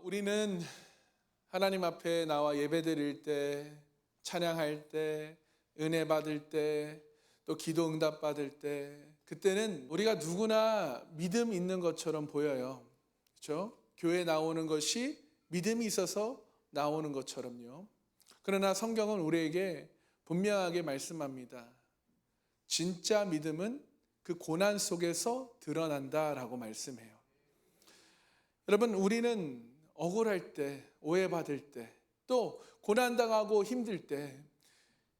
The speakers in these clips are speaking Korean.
우리는 하나님 앞에 나와 예배드릴 때, 찬양할 때, 은혜 받을 때, 또 기도 응답 받을 때, 그때는 우리가 누구나 믿음 있는 것처럼 보여요. 그렇죠? 교회에 나오는 것이 믿음이 있어서 나오는 것처럼요. 그러나 성경은 우리에게 분명하게 말씀합니다. 진짜 믿음은 그 고난 속에서 드러난다라고 말씀해요. 여러분, 우리는 억울할 때, 오해받을 때, 또 고난당하고 힘들 때,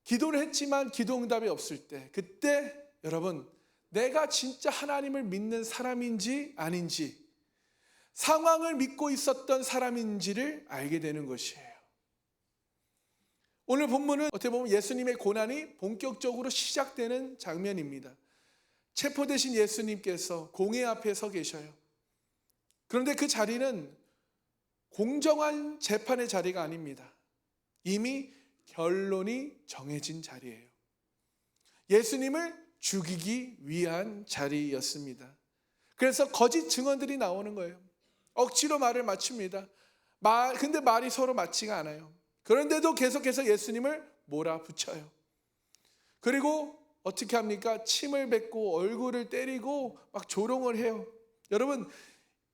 기도를 했지만 기도 응답이 없을 때, 그때 여러분, 내가 진짜 하나님을 믿는 사람인지 아닌지, 상황을 믿고 있었던 사람인지를 알게 되는 것이에요. 오늘 본문은 어떻게 보면 예수님의 고난이 본격적으로 시작되는 장면입니다. 체포되신 예수님께서 공회 앞에 서 계셔요. 그런데 그 자리는 공정한 재판의 자리가 아닙니다. 이미 결론이 정해진 자리예요. 예수님을 죽이기 위한 자리였습니다. 그래서 거짓 증언들이 나오는 거예요. 억지로 말을 맞춥니다. 근데 말이 서로 맞지가 않아요. 그런데도 계속해서 예수님을 몰아붙여요. 그리고 어떻게 합니까? 침을 뱉고 얼굴을 때리고 막 조롱을 해요. 여러분,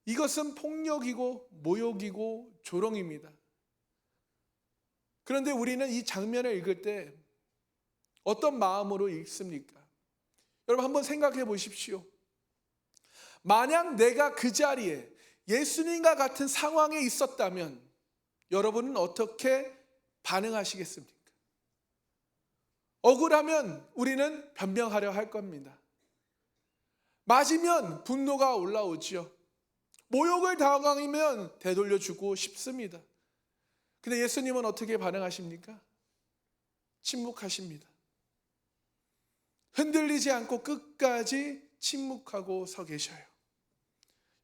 이것은 폭력이고 모욕이고 조롱입니다. 그런데 우리는 이 장면을 읽을 때 어떤 마음으로 읽습니까? 여러분, 한번 생각해 보십시오. 만약 내가 그 자리에 예수님과 같은 상황에 있었다면 여러분은 어떻게 반응하시겠습니까? 억울하면 우리는 변명하려 할 겁니다. 맞으면 분노가 올라오지요. 모욕을 당하면 되돌려주고 싶습니다. 근데 예수님은 어떻게 반응하십니까? 침묵하십니다. 흔들리지 않고 끝까지 침묵하고 서 계셔요.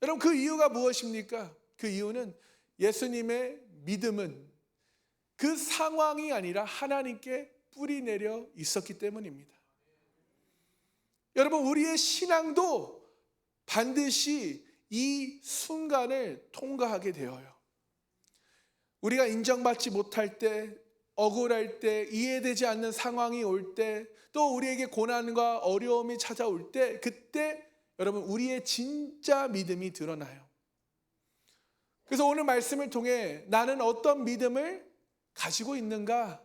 여러분, 그 이유가 무엇입니까? 그 이유는 예수님의 믿음은 그 상황이 아니라 하나님께 뿌리 내려 있었기 때문입니다. 여러분, 우리의 신앙도 반드시 이 순간을 통과하게 되어요. 우리가 인정받지 못할 때, 억울할 때, 이해되지 않는 상황이 올 때, 또 우리에게 고난과 어려움이 찾아올 때, 그때 여러분, 우리의 진짜 믿음이 드러나요. 그래서 오늘 말씀을 통해 나는 어떤 믿음을 가지고 있는가?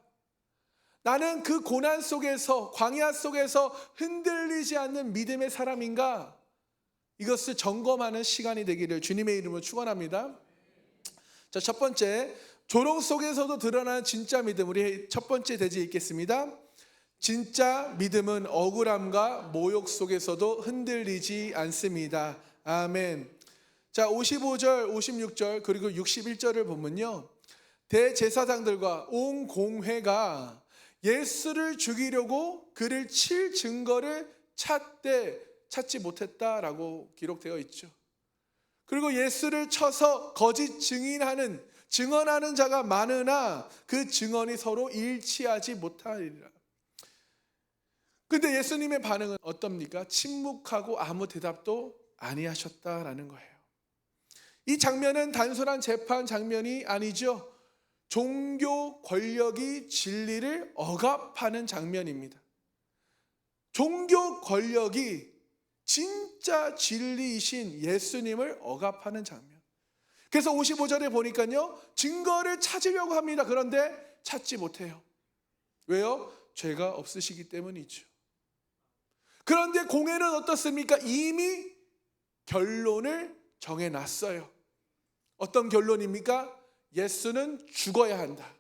나는 그 고난 속에서, 광야 속에서 흔들리지 않는 믿음의 사람인가? 이것을 점검하는 시간이 되기를 주님의 이름으로 축원합니다. 자, 첫 번째, 조롱 속에서도 드러나는 진짜 믿음. 우리 첫 번째 대지 읽겠습니다. 진짜 믿음은 억울함과 모욕 속에서도 흔들리지 않습니다. 아멘. 자, 55절, 56절 그리고 61절을 보면요, 대제사장들과 온 공회가 예수를 죽이려고 그를 칠 증거를 찾지 못했다라고 기록되어 있죠. 그리고 예수를 쳐서 거짓 증언하는 자가 많으나 그 증언이 서로 일치하지 못하리라. 근데 예수님의 반응은 어떻습니까? 침묵하고 아무 대답도 아니하셨다라는 거예요. 이 장면은 단순한 재판 장면이 아니죠. 종교 권력이 진리를 억압하는 장면입니다. 종교 권력이 진짜 진리이신 예수님을 억압하는 장면. 그래서 55절에 보니까요, 증거를 찾으려고 합니다. 그런데 찾지 못해요. 왜요? 죄가 없으시기 때문이죠. 그런데 공회는 어떻습니까? 이미 결론을 정해놨어요. 어떤 결론입니까? 예수는 죽어야 한다.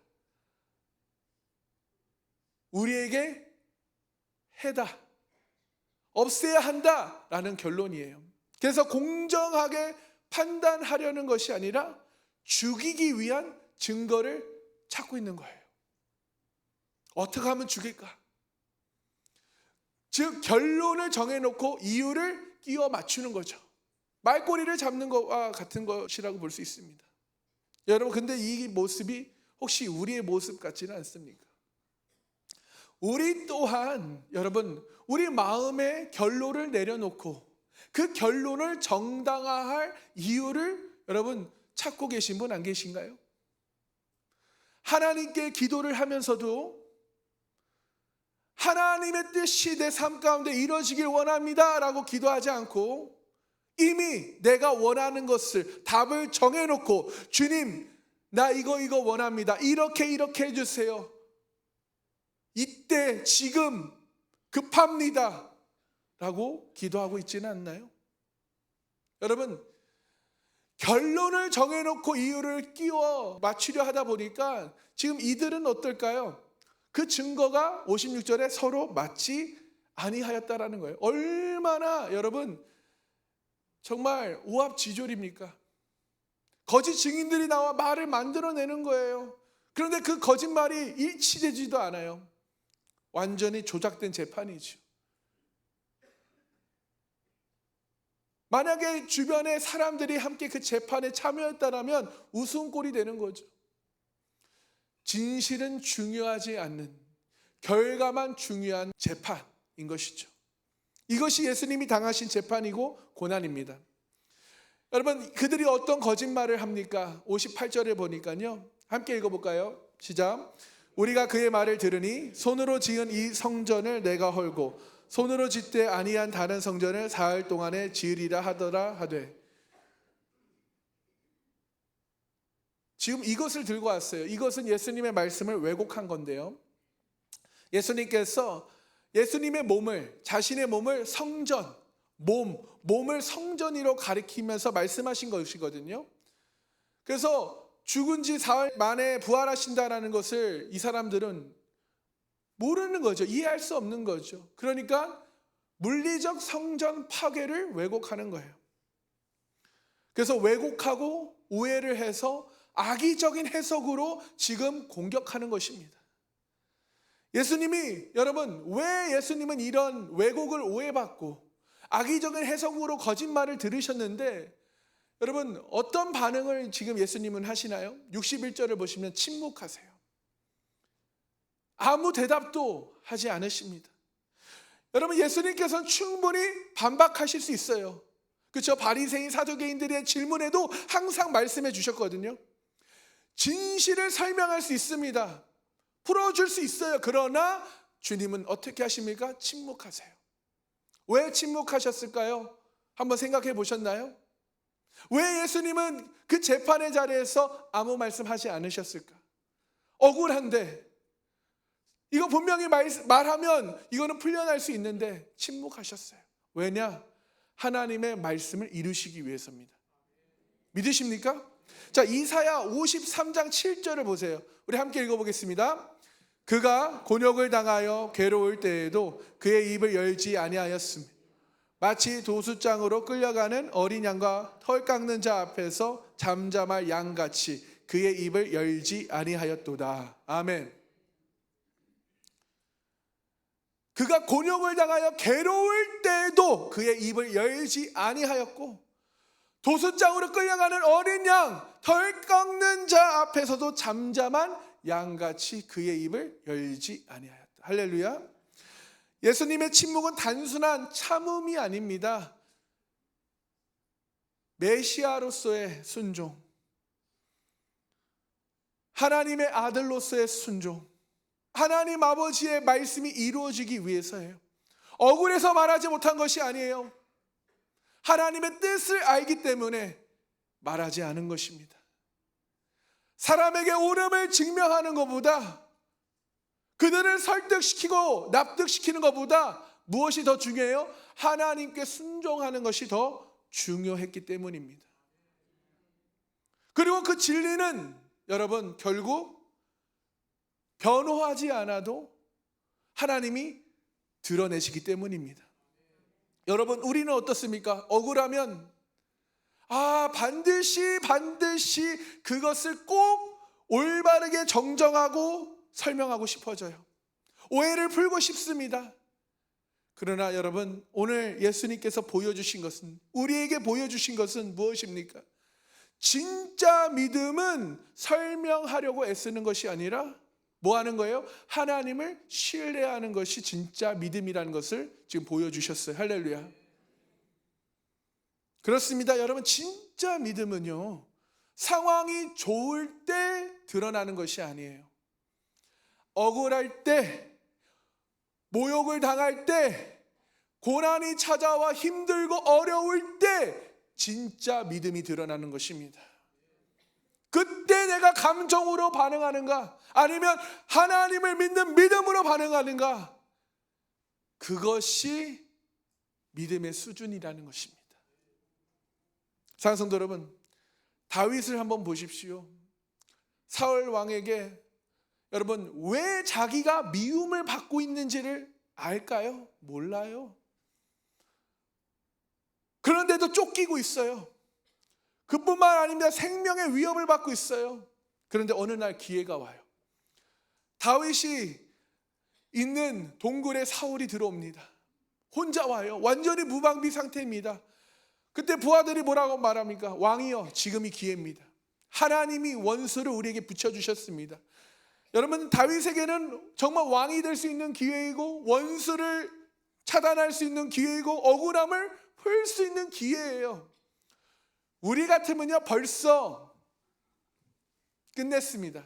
우리에게 해다. 없애야 한다라는 결론이에요. 그래서 공정하게 판단하려는 것이 아니라 죽이기 위한 증거를 찾고 있는 거예요. 어떻게 하면 죽일까? 즉, 결론을 정해놓고 이유를 끼워 맞추는 거죠. 말꼬리를 잡는 것과 같은 것이라고 볼 수 있습니다. 여러분, 근데 이 모습이 혹시 우리의 모습 같지는 않습니까? 우리 또한 여러분, 우리 마음의 결론을 내려놓고 그 결론을 정당화할 이유를 여러분 찾고 계신 분 안 계신가요? 하나님께 기도를 하면서도 하나님의 뜻이 내 삶 가운데 이루어지길 원합니다 라고 기도하지 않고 이미 내가 원하는 것을 답을 정해놓고 주님 나 이거 원합니다. 이렇게 해주세요. 이때 지금 급합니다 라고 기도하고 있지는 않나요? 여러분 결론을 정해놓고 이유를 끼워 맞추려 하다 보니까 지금 이들은 어떨까요? 그 증거가 56절에 서로 맞지 아니하였다라는 거예요. 얼마나 여러분 정말 오합지졸입니까? 거짓 증인들이 나와 말을 만들어내는 거예요. 그런데 그 거짓말이 일치되지도 않아요. 완전히 조작된 재판이죠. 만약에 주변의 사람들이 함께 그 재판에 참여했다면 웃음꼴이 되는 거죠. 진실은 중요하지 않는 결과만 중요한 재판인 것이죠. 이것이 예수님이 당하신 재판이고 고난입니다. 여러분 그들이 어떤 거짓말을 합니까? 58절에 보니까요. 함께 읽어볼까요? 시작. 우리가 그의 말을 들으니 손으로 지은 이 성전을 내가 헐고 손으로 짓되 아니한 다른 성전을 사흘 동안에 지으리라 하더라 하되. 지금 이것을 들고 왔어요. 이것은 예수님의 말씀을 왜곡한 건데요. 예수님께서 예수님의 몸을 자신의 몸을 성전, 몸을 성전으로 가리키면서 말씀하신 것이거든요. 그래서 죽은 지 사흘 만에 부활하신다라는 것을 이 사람들은 모르는 거죠. 이해할 수 없는 거죠. 그러니까 물리적 성전 파괴를 왜곡하는 거예요. 그래서 왜곡하고 오해를 해서 악의적인 해석으로 지금 공격하는 것입니다. 예수님이 여러분 왜 예수님은 이런 왜곡을 오해받고 악의적인 해석으로 거짓말을 들으셨는데 여러분 어떤 반응을 지금 예수님은 하시나요? 61절을 보시면 침묵하세요. 아무 대답도 하지 않으십니다. 여러분 예수님께서는 충분히 반박하실 수 있어요. 그렇죠? 바리새인 사두개인들의 질문에도 항상 말씀해 주셨거든요. 진실을 설명할 수 있습니다. 풀어줄 수 있어요. 그러나 주님은 어떻게 하십니까? 침묵하세요. 왜 침묵하셨을까요? 한번 생각해 보셨나요? 왜 예수님은 그 재판의 자리에서 아무 말씀하지 않으셨을까? 억울한데 이거 분명히 말하면 이거는 풀려날 수 있는데 침묵하셨어요. 왜냐? 하나님의 말씀을 이루시기 위해서입니다. 믿으십니까? 자, 이사야 53장 7절을 보세요. 우리 함께 읽어보겠습니다. 그가 곤욕을 당하여 괴로울 때에도 그의 입을 열지 아니하였으며 마치 도수장으로 끌려가는 어린 양과 털 깎는 자 앞에서 잠잠할 양같이 그의 입을 열지 아니하였도다. 아멘. 그가 곤욕을 당하여 괴로울 때에도 그의 입을 열지 아니하였고 도수장으로 끌려가는 어린 양, 털 깎는 자 앞에서도 잠잠한 양같이 그의 입을 열지 아니하였다. 할렐루야. 예수님의 침묵은 단순한 참음이 아닙니다. 메시아로서의 순종, 하나님의 아들로서의 순종, 하나님 아버지의 말씀이 이루어지기 위해서예요. 억울해서 말하지 못한 것이 아니에요. 하나님의 뜻을 알기 때문에 말하지 않은 것입니다. 사람에게 옳음을 증명하는 것보다 그들을 설득시키고 납득시키는 것보다 무엇이 더 중요해요? 하나님께 순종하는 것이 더 중요했기 때문입니다. 그리고 그 진리는 여러분 결국 변호하지 않아도 하나님이 드러내시기 때문입니다. 여러분 우리는 어떻습니까? 억울하면 반드시 그것을 꼭 올바르게 정정하고 설명하고 싶어져요. 오해를 풀고 싶습니다. 그러나 여러분 오늘 예수님께서 보여주신 것은 우리에게 보여주신 것은 무엇입니까? 진짜 믿음은 설명하려고 애쓰는 것이 아니라 뭐 하는 거예요? 하나님을 신뢰하는 것이 진짜 믿음이라는 것을 지금 보여주셨어요. 할렐루야. 그렇습니다. 여러분 진짜 믿음은요 상황이 좋을 때 드러나는 것이 아니에요. 억울할 때, 모욕을 당할 때, 고난이 찾아와 힘들고 어려울 때 진짜 믿음이 드러나는 것입니다. 그때 내가 감정으로 반응하는가, 아니면 하나님을 믿는 믿음으로 반응하는가, 그것이 믿음의 수준이라는 것입니다. 사랑하는 성도 여러분, 다윗을 한번 보십시오. 사울 왕에게 여러분 왜 자기가 미움을 받고 있는지를 알까요? 몰라요. 그런데도 쫓기고 있어요. 그뿐만 아닙니다. 생명의 위협을 받고 있어요. 그런데 어느 날 기회가 와요. 다윗이 있는 동굴에 사울이 들어옵니다. 혼자 와요. 완전히 무방비 상태입니다. 그때 부하들이 뭐라고 말합니까? 왕이여, 지금이 기회입니다. 하나님이 원수를 우리에게 붙여주셨습니다. 여러분, 다윗에게는 정말 왕이 될 수 있는 기회이고, 원수를 차단할 수 있는 기회이고, 억울함을 풀 수 있는 기회예요. 우리 같으면요 벌써 끝냈습니다.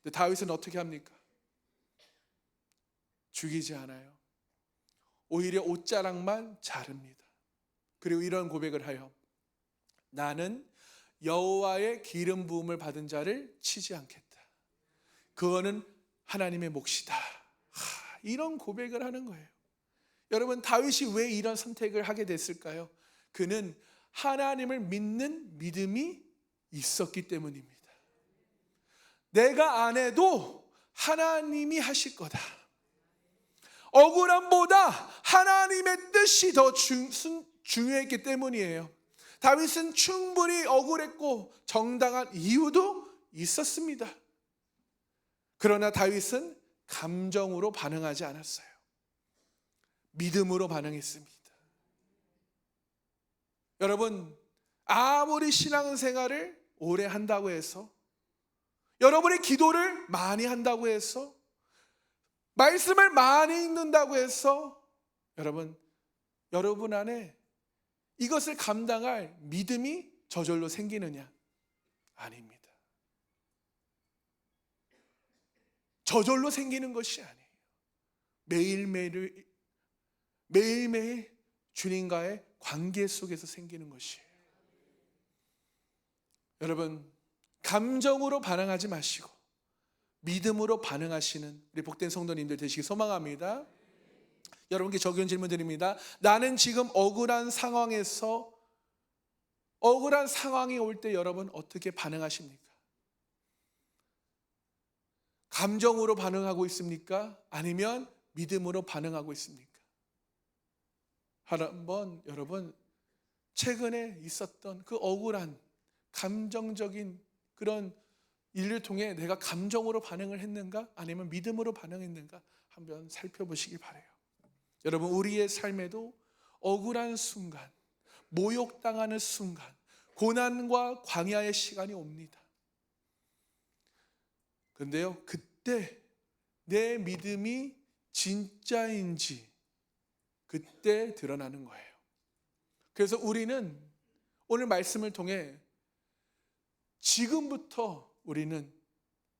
근데 다윗은 어떻게 합니까? 죽이지 않아요. 오히려 옷자락만 자릅니다. 그리고 이런 고백을 하여 나는 여호와의 기름 부음을 받은 자를 치지 않겠다. 그거는 하나님의 몫이다. 이런 고백을 하는 거예요. 여러분, 다윗이 왜 이런 선택을 하게 됐을까요? 그는 하나님을 믿는 믿음이 있었기 때문입니다. 내가 안 해도 하나님이 하실 거다. 억울함보다 하나님의 뜻이 더 중요했기 때문이에요. 다윗은 충분히 억울했고 정당한 이유도 있었습니다. 그러나 다윗은 감정으로 반응하지 않았어요. 믿음으로 반응했습니다. 여러분, 아무리 신앙생활을 오래 한다고 해서, 여러분의 기도를 많이 한다고 해서, 말씀을 많이 읽는다고 해서 여러분 안에 이것을 감당할 믿음이 저절로 생기느냐? 아닙니다. 저절로 생기는 것이 아니에요. 매일매일 주님과의 관계 속에서 생기는 것이에요. 여러분, 감정으로 반응하지 마시고 믿음으로 반응하시는 우리 복된 성도님들 되시기 소망합니다. 여러분께 적용 질문 드립니다. 나는 지금 억울한 상황이 올 때 여러분 어떻게 반응하십니까? 감정으로 반응하고 있습니까? 아니면 믿음으로 반응하고 있습니까? 한번 여러분 최근에 있었던 그 억울한 감정적인 그런 일을 통해 내가 감정으로 반응을 했는가? 아니면 믿음으로 반응했는가? 한번 살펴보시기 바라요. 여러분, 우리의 삶에도 억울한 순간, 모욕당하는 순간, 고난과 광야의 시간이 옵니다. 그런데요, 그때 내 믿음이 진짜인지 그때 드러나는 거예요. 그래서 우리는 오늘 말씀을 통해 지금부터 우리는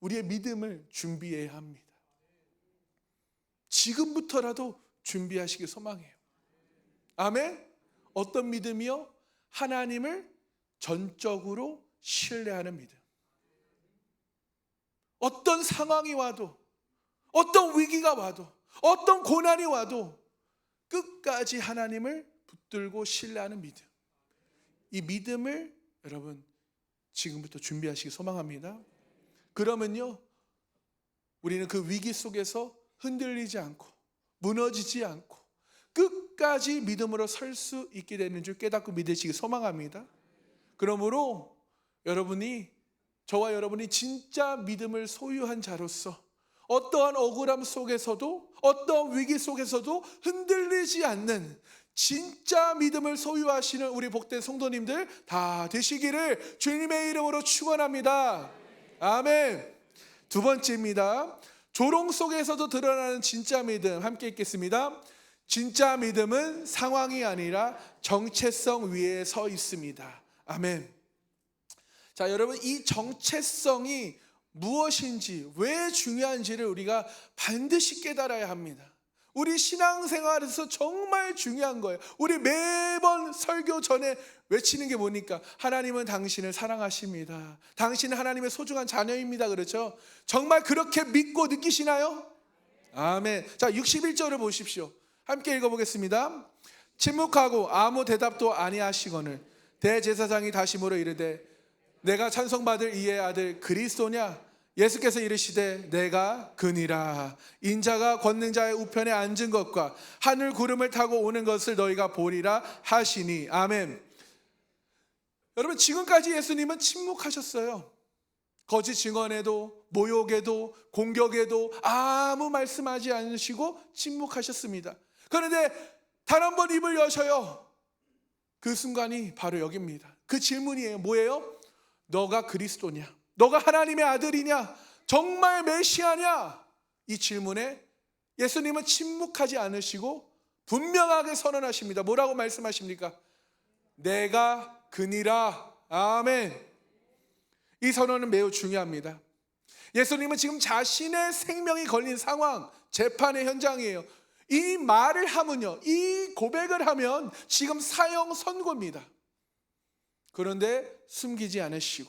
우리의 믿음을 준비해야 합니다. 지금부터라도 준비하시길 소망해요. 아멘. 어떤 믿음이요? 하나님을 전적으로 신뢰하는 믿음. 어떤 상황이 와도, 어떤 위기가 와도, 어떤 고난이 와도 끝까지 하나님을 붙들고 신뢰하는 믿음. 이 믿음을 여러분 지금부터 준비하시기 소망합니다. 그러면요, 우리는 그 위기 속에서 흔들리지 않고 무너지지 않고 끝까지 믿음으로 설 수 있게 되는 줄 깨닫고 믿으시기 소망합니다. 그러므로 저와 여러분이 진짜 믿음을 소유한 자로서 어떠한 억울함 속에서도 어떠한 위기 속에서도 흔들리지 않는 진짜 믿음을 소유하시는 우리 복된 성도님들 다 되시기를 주님의 이름으로 축원합니다. 아멘. 두 번째입니다. 조롱 속에서도 드러나는 진짜 믿음, 함께 읽겠습니다. 진짜 믿음은 상황이 아니라 정체성 위에 서 있습니다. 아멘. 자, 여러분, 이 정체성이 무엇인지, 왜 중요한지를 우리가 반드시 깨달아야 합니다. 우리 신앙생활에서 정말 중요한 거예요. 우리 매번 설교 전에 외치는 게 뭐니까? 하나님은 당신을 사랑하십니다. 당신은 하나님의 소중한 자녀입니다. 그렇죠? 정말 그렇게 믿고 느끼시나요? 아멘. 자, 61절을 보십시오. 함께 읽어보겠습니다. 침묵하고 아무 대답도 아니하시거늘 대제사장이 다시 물어 이르되 내가 찬송받을 이의 아들 그리스도냐? 예수께서 이르시되 내가 그니라. 인자가 걷는 자의 우편에 앉은 것과 하늘 구름을 타고 오는 것을 너희가 보리라 하시니. 아멘. 여러분, 지금까지 예수님은 침묵하셨어요. 거짓 증언에도 모욕에도 공격에도 아무 말씀하지 않으시고 침묵하셨습니다. 그런데 단 한 번 입을 여셔요. 그 순간이 바로 여기입니다. 그 질문이에요. 뭐예요? 너가 그리스도냐? 너가 하나님의 아들이냐? 정말 메시아냐? 이 질문에 예수님은 침묵하지 않으시고 분명하게 선언하십니다. 뭐라고 말씀하십니까? 내가 그니라. 아멘. 이 선언은 매우 중요합니다. 예수님은 지금 자신의 생명이 걸린 상황, 재판의 현장이에요. 이 말을 하면요, 이 고백을 하면 지금 사형 선고입니다. 그런데 숨기지 않으시고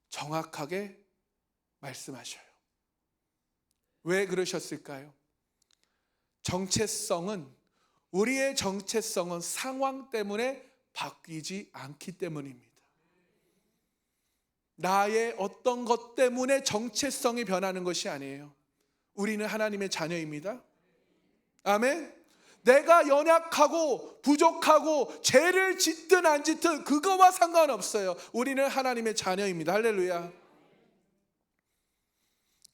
정확하게 말씀하셔요. 왜 그러셨을까요? 우리의 정체성은 상황 때문에 바뀌지 않기 때문입니다. 나의 어떤 것 때문에 정체성이 변하는 것이 아니에요. 우리는 하나님의 자녀입니다. 아멘. 내가 연약하고 부족하고 죄를 짓든 안 짓든 그거와 상관없어요. 우리는 하나님의 자녀입니다. 할렐루야.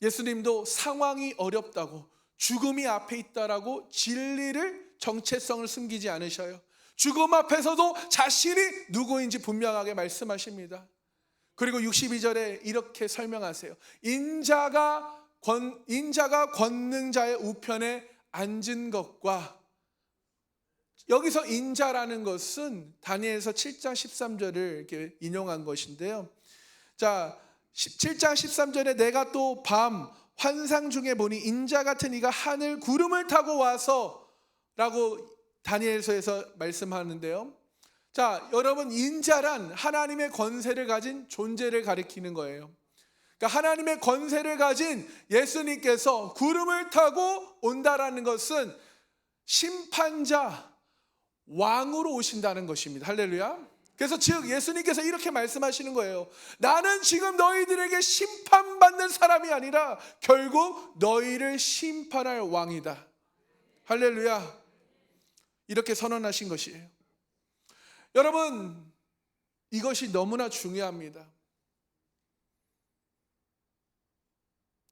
예수님도 상황이 어렵다고, 죽음이 앞에 있다라고 진리를, 정체성을 숨기지 않으셔요. 죽음 앞에서도 자신이 누구인지 분명하게 말씀하십니다. 그리고 62절에 이렇게 설명하세요. 인자가 걷는 자의 우편에 앉은 것과, 여기서 인자라는 것은 다니엘서 7장 13절을 이렇게 인용한 것인데요. 자, 7장 13절에 내가 또 밤 환상 중에 보니 인자 같은 이가 하늘 구름을 타고 와서 라고 다니엘서에서 말씀하는데요. 자, 여러분, 인자란 하나님의 권세를 가진 존재를 가리키는 거예요. 그러니까 하나님의 권세를 가진 예수님께서 구름을 타고 온다라는 것은 심판자, 왕으로 오신다는 것입니다. 할렐루야. 그래서 즉 예수님께서 이렇게 말씀하시는 거예요. 나는 지금 너희들에게 심판받는 사람이 아니라 결국 너희를 심판할 왕이다. 할렐루야. 이렇게 선언하신 것이에요. 여러분, 이것이 너무나 중요합니다.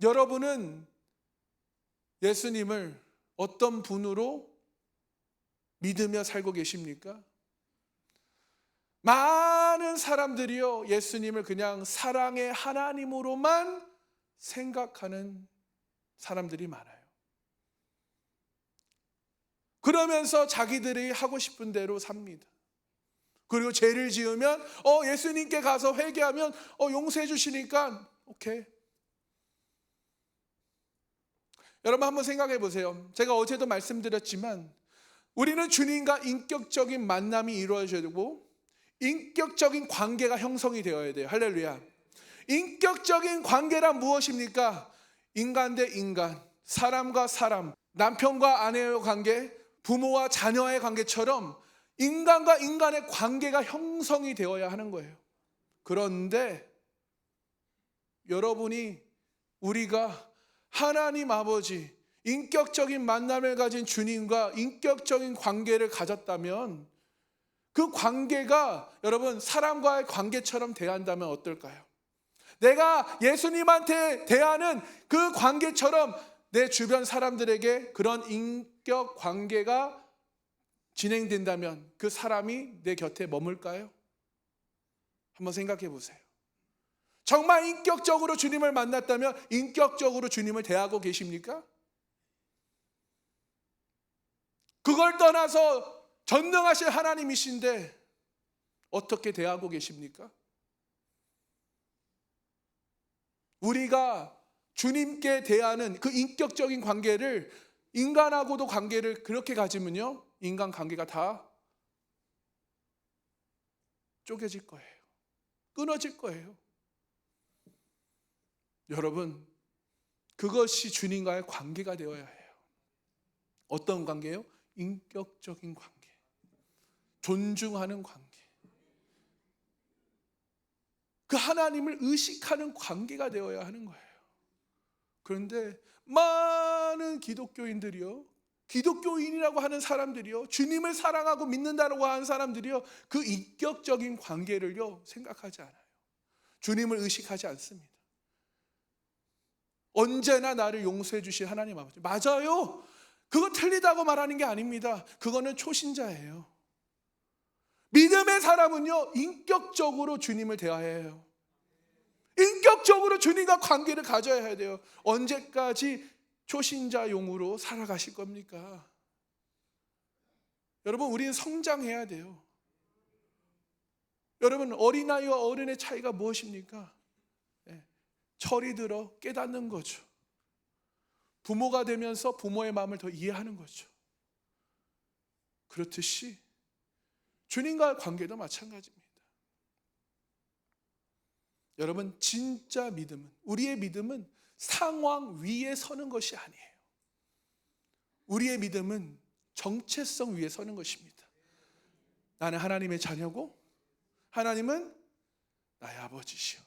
여러분은 예수님을 어떤 분으로 믿으며 살고 계십니까? 많은 사람들이요, 예수님을 그냥 사랑의 하나님으로만 생각하는 사람들이 많아요. 그러면서 자기들이 하고 싶은 대로 삽니다. 그리고 죄를 지으면 예수님께 가서 회개하면 용서해 주시니까 오케이. 여러분 한번 생각해 보세요. 제가 어제도 말씀드렸지만 우리는 주님과 인격적인 만남이 이루어져야 되고 인격적인 관계가 형성이 되어야 돼요. 할렐루야. 인격적인 관계란 무엇입니까? 인간 대 인간, 사람과 사람, 남편과 아내의 관계, 부모와 자녀의 관계처럼 인간과 인간의 관계가 형성이 되어야 하는 거예요. 그런데 우리가 하나님 아버지, 인격적인 만남을 가진 주님과 인격적인 관계를 가졌다면 그 관계가 여러분 사람과의 관계처럼 대한다면 어떨까요? 내가 예수님한테 대하는 그 관계처럼 내 주변 사람들에게 그런 인격 관계가 진행된다면 그 사람이 내 곁에 머물까요? 한번 생각해 보세요. 정말 인격적으로 주님을 만났다면 인격적으로 주님을 대하고 계십니까? 그걸 떠나서 전능하신 하나님이신데 어떻게 대하고 계십니까? 우리가 주님께 대하는 그 인격적인 관계를, 인간하고도 관계를 그렇게 가지면요, 인간 관계가 다 쪼개질 거예요. 끊어질 거예요. 여러분, 그것이 주님과의 관계가 되어야 해요. 어떤 관계요? 인격적인 관계, 존중하는 관계, 그 하나님을 의식하는 관계가 되어야 하는 거예요. 그런데 많은 기독교인들이요, 기독교인이라고 하는 사람들이요, 주님을 사랑하고 믿는다고 하는 사람들이요, 그 인격적인 관계를요 생각하지 않아요. 주님을 의식하지 않습니다. 언제나 나를 용서해 주실 하나님 아버지, 맞아요. 그거 틀리다고 말하는 게 아닙니다. 그거는 초신자예요. 믿음의 사람은요, 인격적으로 주님을 대해야 해요. 인격적으로 주님과 관계를 가져야 돼요. 언제까지 초신자용으로 살아가실 겁니까? 여러분, 우리는 성장해야 돼요. 여러분, 어린아이와 어른의 차이가 무엇입니까? 철이 들어 깨닫는 거죠. 부모가 되면서 부모의 마음을 더 이해하는 거죠. 그렇듯이 주님과의 관계도 마찬가지입니다. 여러분, 진짜 믿음은, 우리의 믿음은 상황 위에 서는 것이 아니에요. 우리의 믿음은 정체성 위에 서는 것입니다. 나는 하나님의 자녀고 하나님은 나의 아버지시오.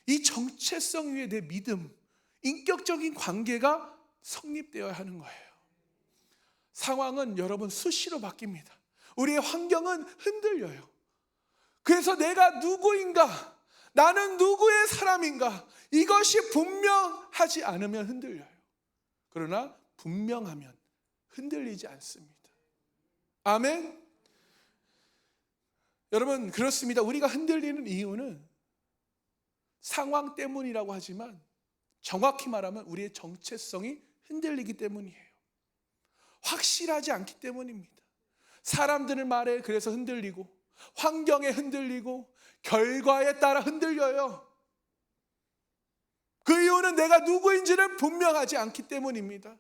이 정체성 위에 내 믿음, 인격적인 관계가 성립되어야 하는 거예요. 상황은 여러분 수시로 바뀝니다. 우리의 환경은 흔들려요. 그래서 내가 누구인가, 나는 누구의 사람인가, 이것이 분명하지 않으면 흔들려요. 그러나 분명하면 흔들리지 않습니다. 아멘. 여러분, 그렇습니다. 우리가 흔들리는 이유는 상황 때문이라고 하지만 정확히 말하면 우리의 정체성이 흔들리기 때문이에요. 확실하지 않기 때문입니다. 사람들의 말에 그래서 흔들리고, 환경에 흔들리고, 결과에 따라 흔들려요. 그 이유는 내가 누구인지를 분명하지 않기 때문입니다.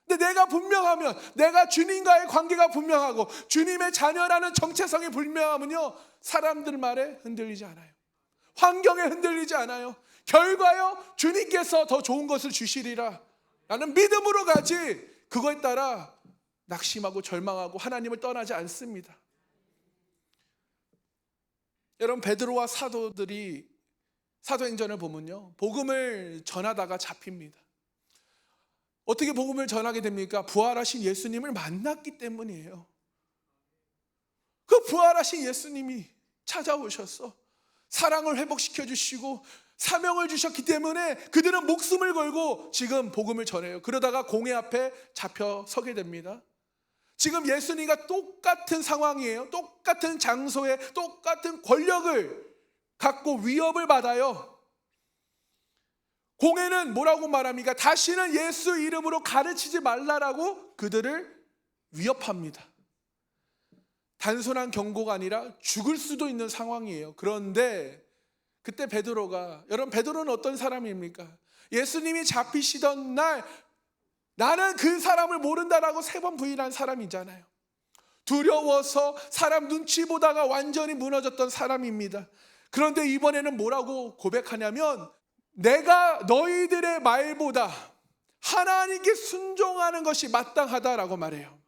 근데 내가 분명하면, 내가 주님과의 관계가 분명하고 주님의 자녀라는 정체성이 분명하면요, 사람들 말에 흔들리지 않아요. 환경에 흔들리지 않아요. 결과요, 주님께서 더 좋은 것을 주시리라 라는 믿음으로 가지, 그거에 따라 낙심하고 절망하고 하나님을 떠나지 않습니다. 여러분, 베드로와 사도들이 사도행전을 보면요, 복음을 전하다가 잡힙니다. 어떻게 복음을 전하게 됩니까? 부활하신 예수님을 만났기 때문이에요. 그 부활하신 예수님이 찾아오셔서 사랑을 회복시켜 주시고 사명을 주셨기 때문에 그들은 목숨을 걸고 지금 복음을 전해요. 그러다가 공회 앞에 잡혀 서게 됩니다. 지금 예수님과 똑같은 상황이에요. 똑같은 장소에 똑같은 권력을 갖고 위협을 받아요. 공회는 뭐라고 말합니까? 다시는 예수 이름으로 가르치지 말라라고 그들을 위협합니다. 단순한 경고가 아니라 죽을 수도 있는 상황이에요. 그런데 그때 베드로가, 여러분, 베드로는 어떤 사람입니까? 예수님이 잡히시던 날 나는 그 사람을 모른다라고 3번 부인한 사람이잖아요. 두려워서 사람 눈치 보다가 완전히 무너졌던 사람입니다. 그런데 이번에는 뭐라고 고백하냐면, 내가 너희들의 말보다 하나님께 순종하는 것이 마땅하다라고 말해요.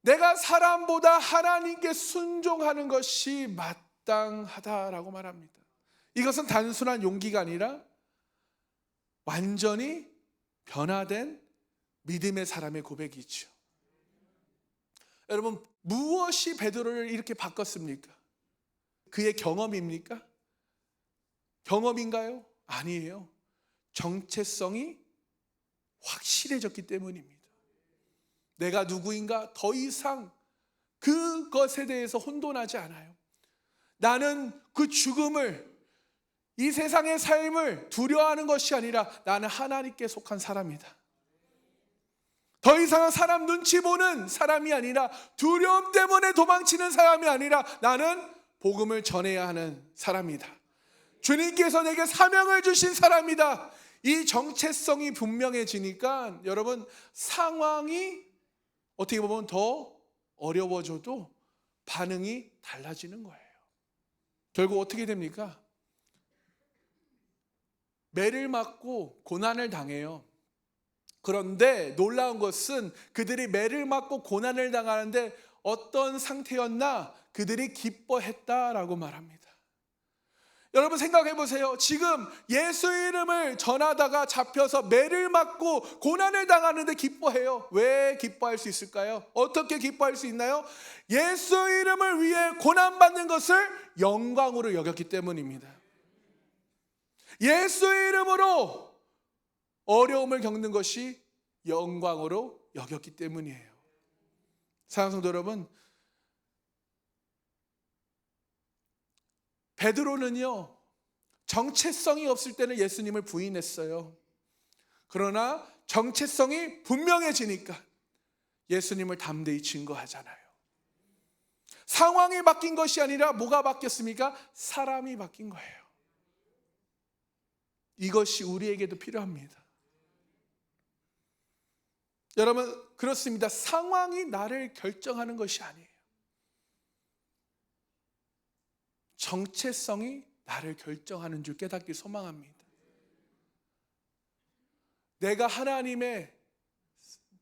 내가 사람보다 하나님께 순종하는 것이 마땅하다라고 말합니다. 이것은 단순한 용기가 아니라 완전히 변화된 믿음의 사람의 고백이죠. 여러분, 무엇이 베드로를 이렇게 바꿨습니까? 그의 경험입니까? 경험인가요? 아니에요. 정체성이 확실해졌기 때문입니다. 내가 누구인가 더 이상 그것에 대해서 혼돈하지 않아요. 나는 그 죽음을, 이 세상의 삶을 두려워하는 것이 아니라 나는 하나님께 속한 사람이다. 더 이상 사람 눈치 보는 사람이 아니라, 두려움 때문에 도망치는 사람이 아니라 나는 복음을 전해야 하는 사람이다 주님께서 내게 사명을 주신 사람이다. 이 정체성이 분명해지니까 여러분, 상황이 어떻게 보면 더 어려워져도 반응이 달라지는 거예요. 결국 어떻게 됩니까? 매를 맞고 고난을 당해요. 그런데 놀라운 것은 그들이 매를 맞고 고난을 당하는데 어떤 상태였나? 그들이 기뻐했다라고 말합니다. 여러분 생각해 보세요. 지금 예수 이름을 전하다가 잡혀서 매를 맞고 고난을 당하는데 기뻐해요. 왜 기뻐할 수 있을까요? 어떻게 기뻐할 수 있나요? 예수 이름을 위해 고난받는 것을 영광으로 여겼기 때문입니다. 예수 이름으로 어려움을 겪는 것이 영광으로 여겼기 때문이에요. 사랑하는 성도 여러분, 베드로는요, 정체성이 없을 때는 예수님을 부인했어요. 그러나 정체성이 분명해지니까 예수님을 담대히 증거하잖아요. 상황이 바뀐 것이 아니라 뭐가 바뀌었습니까? 사람이 바뀐 거예요. 이것이 우리에게도 필요합니다. 여러분, 그렇습니다. 상황이 나를 결정하는 것이 아니에요. 정체성이 나를 결정하는 줄 깨닫기 소망합니다. 내가 하나님의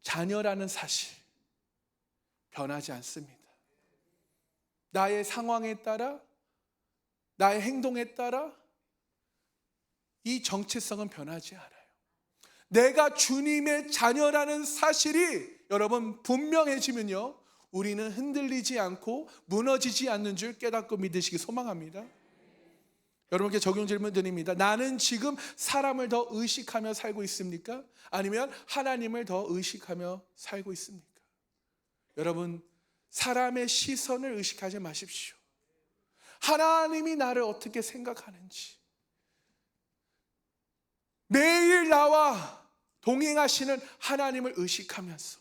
자녀라는 사실 변하지 않습니다. 나의 상황에 따라, 나의 행동에 따라 이 정체성은 변하지 않아요. 내가 주님의 자녀라는 사실이 여러분 분명해지면요, 우리는 흔들리지 않고 무너지지 않는 줄 깨닫고 믿으시기 소망합니다. 여러분께 적용 질문 드립니다. 나는 지금 사람을 더 의식하며 살고 있습니까? 아니면 하나님을 더 의식하며 살고 있습니까? 여러분, 사람의 시선을 의식하지 마십시오. 하나님이 나를 어떻게 생각하는지, 매일 나와 동행하시는 하나님을 의식하면서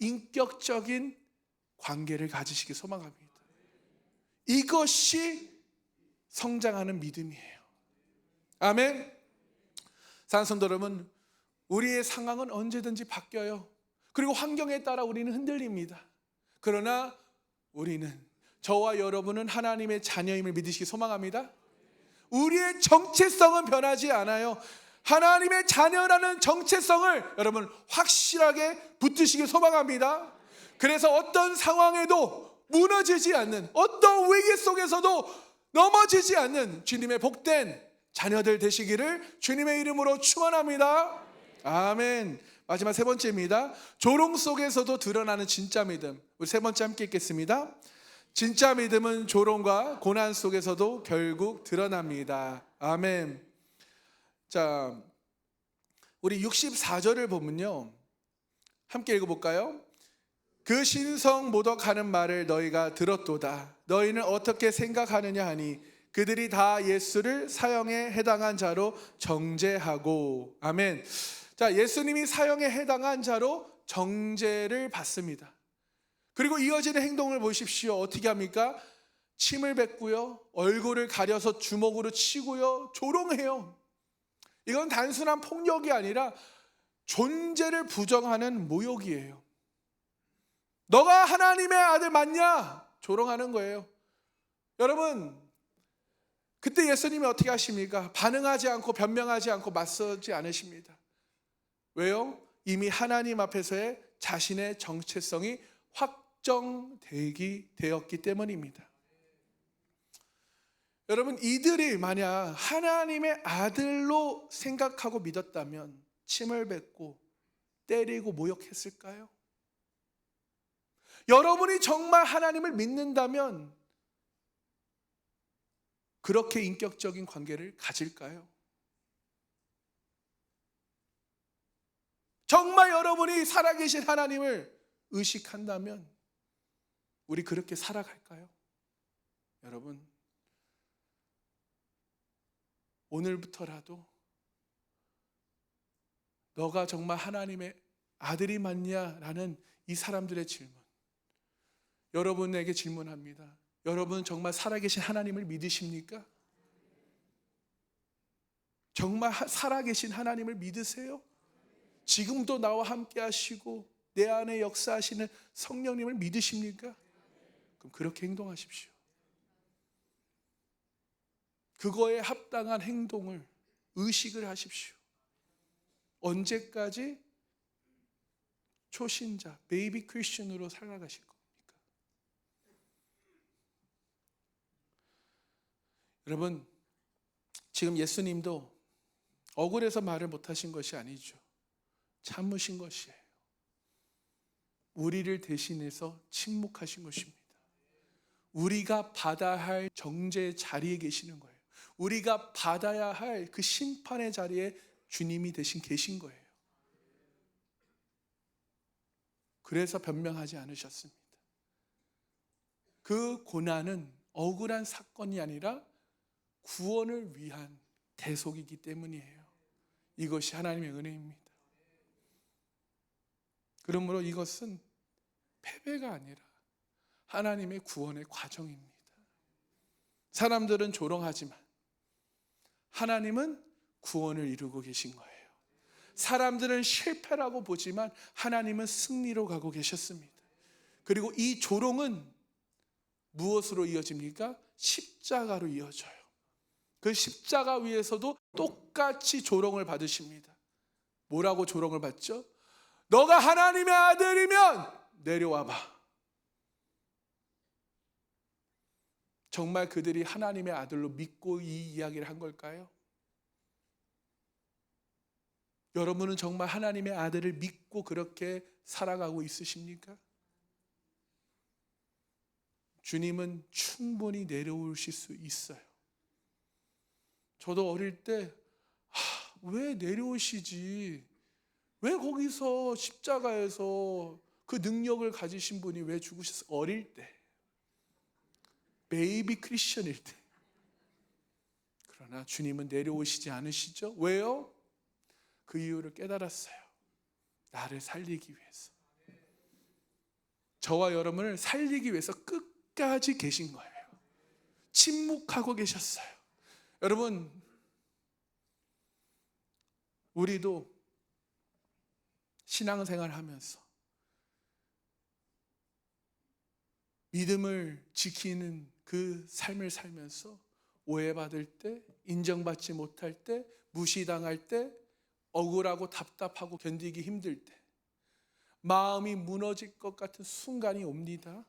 인격적인 관계를 가지시기 소망합니다. 이것이 성장하는 믿음이에요. 아멘. 사랑하는 성도 여러분, 우리의 상황은 언제든지 바뀌어요. 그리고 환경에 따라 우리는 흔들립니다. 그러나 우리는, 저와 여러분은 하나님의 자녀임을 믿으시기 소망합니다. 우리의 정체성은 변하지 않아요. 하나님의 자녀라는 정체성을 여러분 확실하게 붙드시기 소망합니다. 그래서 어떤 상황에도 무너지지 않는, 어떤 위기 속에서도 넘어지지 않는 주님의 복된 자녀들 되시기를 주님의 이름으로 축원합니다. 아멘. 마지막 세 번째입니다. 조롱 속에서도 드러나는 진짜 믿음. 우리 세 번째 함께 읽겠습니다. 진짜 믿음은 조롱과 고난 속에서도 결국 드러납니다. 아멘. 자, 우리 64절을 보면요, 함께 읽어볼까요? 그 신성 모독하는 말을 너희가 들었도다. 너희는 어떻게 생각하느냐 하니 그들이 다 예수를 사형에 해당한 자로 정죄하고. 아멘. 자, 예수님이 사형에 해당한 자로 정죄를 받습니다. 그리고 이어지는 행동을 보십시오. 어떻게 합니까? 침을 뱉고요, 얼굴을 가려서 주먹으로 치고요, 조롱해요. 이건 단순한 폭력이 아니라 존재를 부정하는 모욕이에요. 너가 하나님의 아들 맞냐? 조롱하는 거예요. 여러분, 그때 예수님이 어떻게 하십니까? 반응하지 않고 변명하지 않고 맞서지 않으십니다. 왜요? 이미 하나님 앞에서의 자신의 정체성이 확정되었기 때문입니다. 여러분, 이들이 만약 하나님의 아들로 생각하고 믿었다면 침을 뱉고 때리고 모욕했을까요? 여러분이 정말 하나님을 믿는다면 그렇게 인격적인 관계를 가질까요? 정말 여러분이 살아계신 하나님을 의식한다면 우리 그렇게 살아갈까요? 여러분, 오늘부터라도 너가 정말 하나님의 아들이 맞냐라는 이 사람들의 질문, 여러분에게 질문합니다. 여러분 정말 살아계신 하나님을 믿으십니까? 정말 살아계신 하나님을 믿으세요? 지금도 나와 함께 하시고 내 안에 역사하시는 성령님을 믿으십니까? 그럼 그렇게 행동하십시오. 그거에 합당한 행동을 의식을 하십시오. 언제까지 초신자, 베이비 크리스천으로 살아가실 겁니까? 여러분, 지금 예수님도 억울해서 말을 못하신 것이 아니죠. 참으신 것이에요. 우리를 대신해서 침묵하신 것입니다. 우리가 받아야 할 정죄의 자리에 계시는 거예요. 우리가 받아야 할 그 심판의 자리에 주님이 대신 계신 거예요. 그래서 변명하지 않으셨습니다. 그 고난은 억울한 사건이 아니라 구원을 위한 대속이기 때문이에요. 이것이 하나님의 은혜입니다. 그러므로 이것은 패배가 아니라 하나님의 구원의 과정입니다. 사람들은 조롱하지만 하나님은 구원을 이루고 계신 거예요. 사람들은 실패라고 보지만 하나님은 승리로 가고 계셨습니다. 그리고 이 조롱은 무엇으로 이어집니까? 십자가로 이어져요. 그 십자가 위에서도 똑같이 조롱을 받으십니다. 뭐라고 조롱을 받죠? 너가 하나님의 아들이면 내려와봐. 정말 그들이 하나님의 아들로 믿고 이 이야기를 한 걸까요? 여러분은 정말 하나님의 아들을 믿고 그렇게 살아가고 있으십니까? 주님은 충분히 내려오실 수 있어요. 저도 어릴 때 왜 내려오시지? 왜 거기서 십자가에서 그 능력을 가지신 분이 왜 죽으셨어요? 어릴 때, 베이비 크리스천일 때. 그러나 주님은 내려오시지 않으시죠? 왜요? 그 이유를 깨달았어요. 나를 살리기 위해서. 저와 여러분을 살리기 위해서 끝까지 계신 거예요. 침묵하고 계셨어요. 여러분, 우리도 신앙생활 하면서 믿음을 지키는 그 삶을 살면서 오해받을 때, 인정받지 못할 때, 무시당할 때, 억울하고 답답하고 견디기 힘들 때, 마음이 무너질 것 같은 순간이 옵니다.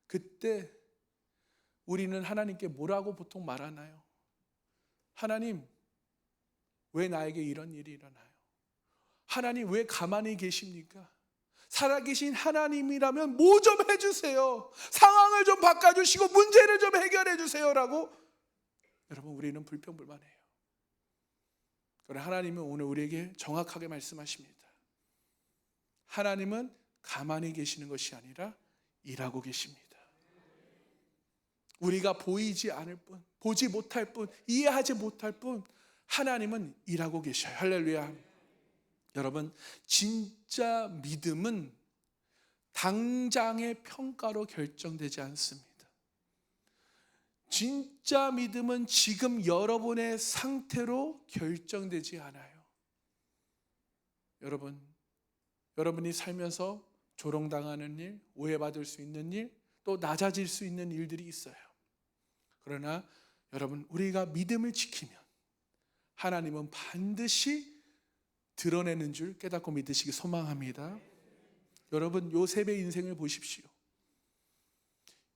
그때 우리는 하나님께 뭐라고 보통 말하나요? 하나님, 왜 나에게 이런 일이 일어나요? 하나님, 왜 가만히 계십니까? 살아계신 하나님이라면 뭐 좀 해주세요. 상황을 좀 바꿔주시고 문제를 좀 해결해 주세요라고 여러분, 우리는 불평불만해요. 그러나 하나님은 오늘 우리에게 정확하게 말씀하십니다. 하나님은 가만히 계시는 것이 아니라 일하고 계십니다. 우리가 보이지 않을 뿐, 보지 못할 뿐, 이해하지 못할 뿐 하나님은 일하고 계셔요. 할렐루야. 여러분, 진짜 믿음은 당장의 평가로 결정되지 않습니다. 진짜 믿음은 지금 여러분의 상태로 결정되지 않아요. 여러분이 살면서 조롱당하는 일, 오해받을 수 있는 일, 또 낮아질 수 있는 일들이 있어요. 그러나 여러분, 우리가 믿음을 지키면 하나님은 반드시 드러내는 줄 깨닫고 믿으시기 소망합니다. 여러분, 요셉의 인생을 보십시오.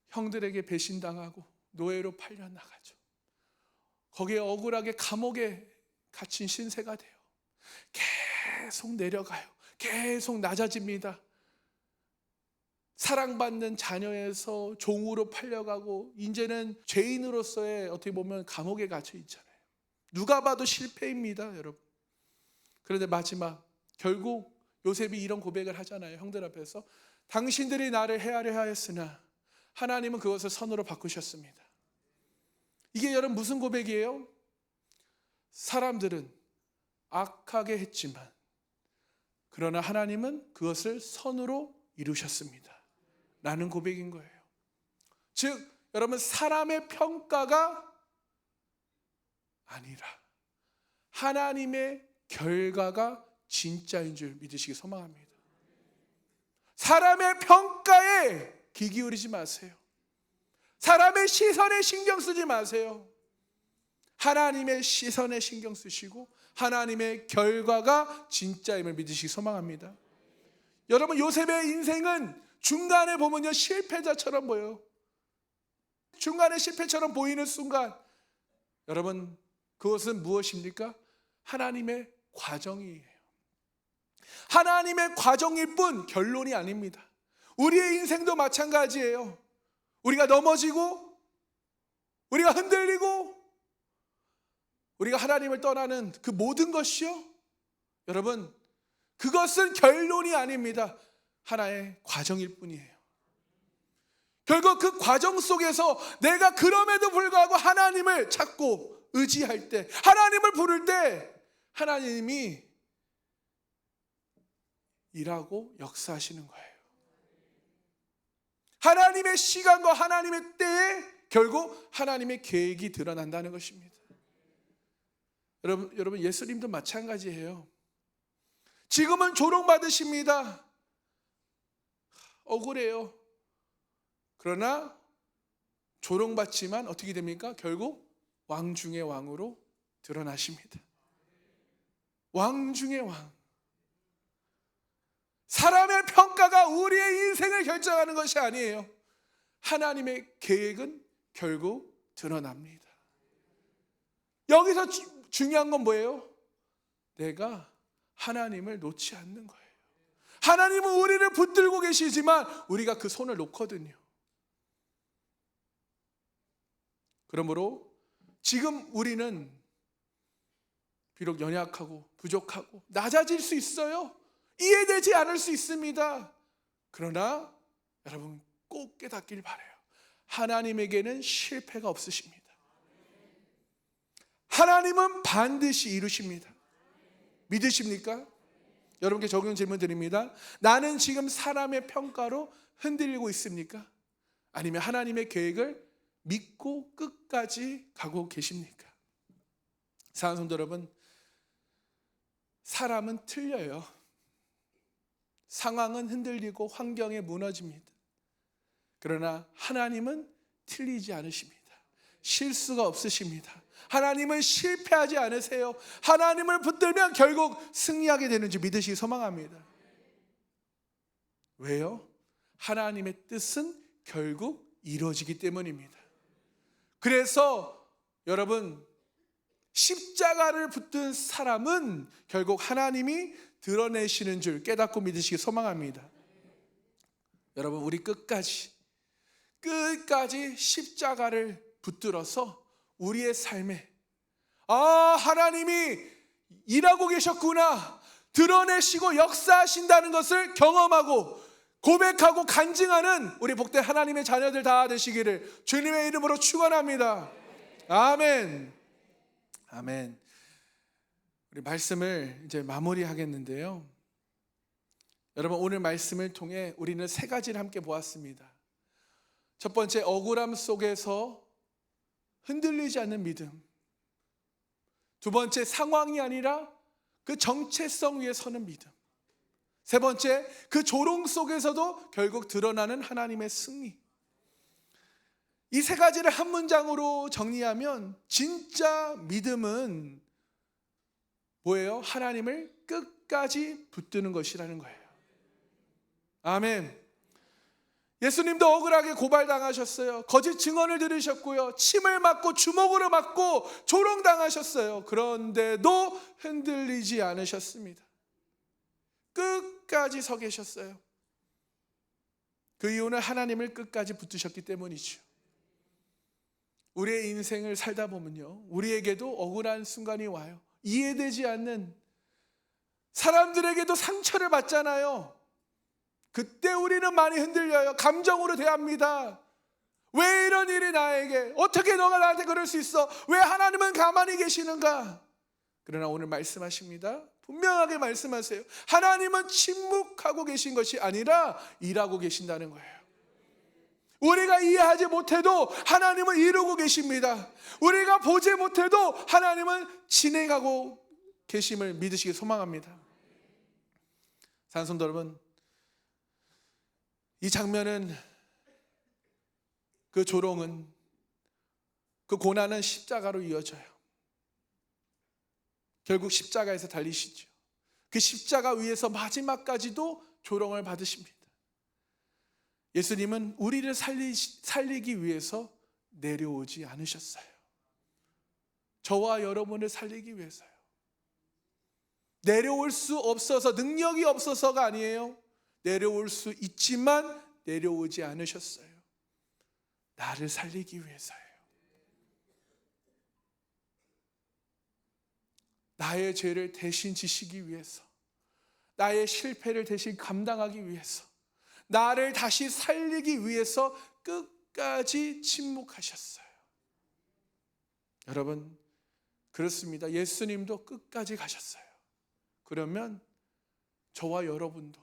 형들에게 배신당하고 노예로 팔려나가죠. 거기에 억울하게 감옥에 갇힌 신세가 돼요. 계속 내려가요. 계속 낮아집니다. 사랑받는 자녀에서 종으로 팔려가고 이제는 죄인으로서의 어떻게 보면 감옥에 갇혀 있잖아요. 누가 봐도 실패입니다, 여러분. 그런데 마지막 결국 요셉이 이런 고백을 하잖아요. 형들 앞에서 당신들이 나를 헤아려 하였으나 하나님은 그것을 선으로 바꾸셨습니다. 이게 여러분 무슨 고백이에요? 사람들은 악하게 했지만 그러나 하나님은 그것을 선으로 이루셨습니다 라는 고백인 거예요. 즉 여러분, 사람의 평가가 아니라 하나님의 결과가 진짜인 줄 믿으시기 소망합니다. 사람의 평가에 귀 기울이지 마세요. 사람의 시선에 신경 쓰지 마세요. 하나님의 시선에 신경 쓰시고 하나님의 결과가 진짜임을 믿으시기 소망합니다. 여러분, 요셉의 인생은 중간에 보면요, 실패자처럼 보여요. 중간에 실패처럼 보이는 순간, 여러분, 그것은 무엇입니까? 하나님의 과정이에요. 하나님의 과정일 뿐 결론이 아닙니다. 우리의 인생도 마찬가지예요. 우리가 넘어지고, 우리가 흔들리고, 우리가 하나님을 떠나는 그 모든 것이요, 여러분, 그것은 결론이 아닙니다. 하나의 과정일 뿐이에요. 결국 그 과정 속에서 내가 그럼에도 불구하고 하나님을 찾고 의지할 때, 하나님을 부를 때 하나님이 일하고 역사하시는 거예요. 하나님의 시간과 하나님의 때에 결국 하나님의 계획이 드러난다는 것입니다. 여러분, 예수님도 마찬가지예요. 지금은 조롱받으십니다. 억울해요. 그러나 조롱받지만 어떻게 됩니까? 결국 왕 중의 왕으로 드러나십니다. 왕 중의 왕. 사람의 평가가 우리의 인생을 결정하는 것이 아니에요. 하나님의 계획은 결국 드러납니다. 여기서 중요한 건 뭐예요? 내가 하나님을 놓지 않는 거예요. 하나님은 우리를 붙들고 계시지만 우리가 그 손을 놓거든요. 그러므로 지금 우리는 비록 연약하고 부족하고 낮아질 수 있어요. 이해되지 않을 수 있습니다. 그러나 여러분 꼭 깨닫길 바라요. 하나님에게는 실패가 없으십니다. 하나님은 반드시 이루십니다. 믿으십니까? 여러분께 적용 질문 드립니다. 나는 지금 사람의 평가로 흔들리고 있습니까? 아니면 하나님의 계획을 믿고 끝까지 가고 계십니까? 사랑하는 성도 여러분, 사람은 틀려요. 상황은 흔들리고 환경에 무너집니다. 그러나 하나님은 틀리지 않으십니다. 실수가 없으십니다. 하나님은 실패하지 않으세요. 하나님을 붙들면 결국 승리하게 되는지 믿으시기 소망합니다. 왜요? 하나님의 뜻은 결국 이루어지기 때문입니다. 그래서 여러분, 십자가를 붙든 사람은 결국 하나님이 드러내시는 줄 깨닫고 믿으시기 소망합니다. 여러분, 우리 끝까지 십자가를 붙들어서 우리의 삶에 하나님이 일하고 계셨구나, 드러내시고 역사하신다는 것을 경험하고 고백하고 간증하는 우리 복된 하나님의 자녀들 다 되시기를 주님의 이름으로 축원합니다. 아멘. 아멘. 우리 말씀을 이제 마무리하겠는데요. 여러분, 오늘 말씀을 통해 우리는 세 가지를 함께 보았습니다. 첫 번째, 억울함 속에서 흔들리지 않는 믿음. 두 번째, 상황이 아니라 그 정체성 위에 서는 믿음. 세 번째, 그 조롱 속에서도 결국 드러나는 하나님의 승리. 이 세 가지를 한 문장으로 정리하면 진짜 믿음은 뭐예요? 하나님을 끝까지 붙드는 것이라는 거예요. 아멘. 예수님도 억울하게 고발당하셨어요. 거짓 증언을 들으셨고요. 침을 맞고 주먹으로 맞고 조롱당하셨어요. 그런데도 흔들리지 않으셨습니다. 끝까지 서 계셨어요. 그 이유는 하나님을 끝까지 붙드셨기 때문이죠. 우리의 인생을 살다 보면요, 우리에게도 억울한 순간이 와요. 이해되지 않는, 사람들에게도 상처를 받잖아요. 그때 우리는 많이 흔들려요. 감정으로 대합니다. 왜 이런 일이 나에게? 어떻게 너가 나한테 그럴 수 있어? 왜 하나님은 가만히 계시는가? 그러나 오늘 말씀하십니다. 분명하게 말씀하세요. 하나님은 침묵하고 계신 것이 아니라 일하고 계신다는 거예요. 우리가 이해하지 못해도 하나님은 이루고 계십니다. 우리가 보지 못해도 하나님은 진행하고 계심을 믿으시기 소망합니다. 사랑하는 성도 여러분, 이 장면은, 그 조롱은, 그 고난은 십자가로 이어져요. 결국 십자가에서 달리시죠. 그 십자가 위에서 마지막까지도 조롱을 받으십니다. 예수님은 우리를 살리기 위해서 내려오지 않으셨어요. 저와 여러분을 살리기 위해서요. 내려올 수 없어서, 능력이 없어서가 아니에요. 내려올 수 있지만 내려오지 않으셨어요. 나를 살리기 위해서예요. 나의 죄를 대신 지시기 위해서, 나의 실패를 대신 감당하기 위해서, 나를 다시 살리기 위해서 끝까지 침묵하셨어요. 여러분, 그렇습니다. 예수님도 끝까지 가셨어요. 그러면 저와 여러분도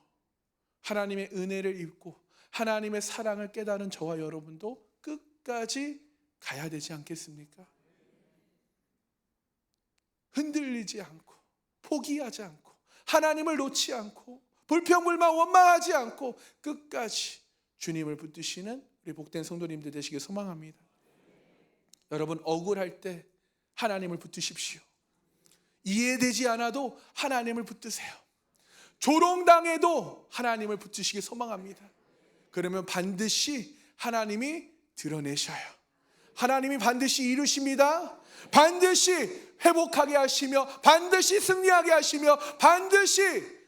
하나님의 은혜를 입고 하나님의 사랑을 깨달은 저와 여러분도 끝까지 가야 되지 않겠습니까? 흔들리지 않고, 포기하지 않고, 하나님을 놓지 않고, 불평불만 원망하지 않고 끝까지 주님을 붙드시는 우리 복된 성도님들 되시길 소망합니다. 여러분, 억울할 때 하나님을 붙드십시오. 이해되지 않아도 하나님을 붙드세요. 조롱당해도 하나님을 붙드시길 소망합니다. 그러면 반드시 하나님이 드러내셔요. 하나님이 반드시 이루십니다. 반드시 회복하게 하시며, 반드시 승리하게 하시며, 반드시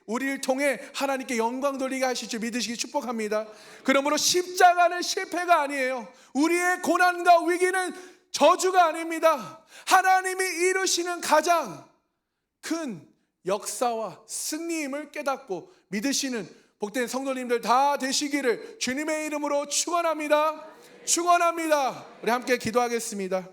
우리를 통해 하나님께 영광 돌리게 하실 줄 믿으시기 축복합니다. 그러므로 십자가는 실패가 아니에요. 우리의 고난과 위기는 저주가 아닙니다. 하나님이 이루시는 가장 큰 역사와 승리임을 깨닫고 믿으시는 복된 성도님들 다 되시기를 주님의 이름으로 축원합니다. 축원합니다. 우리 함께 기도하겠습니다.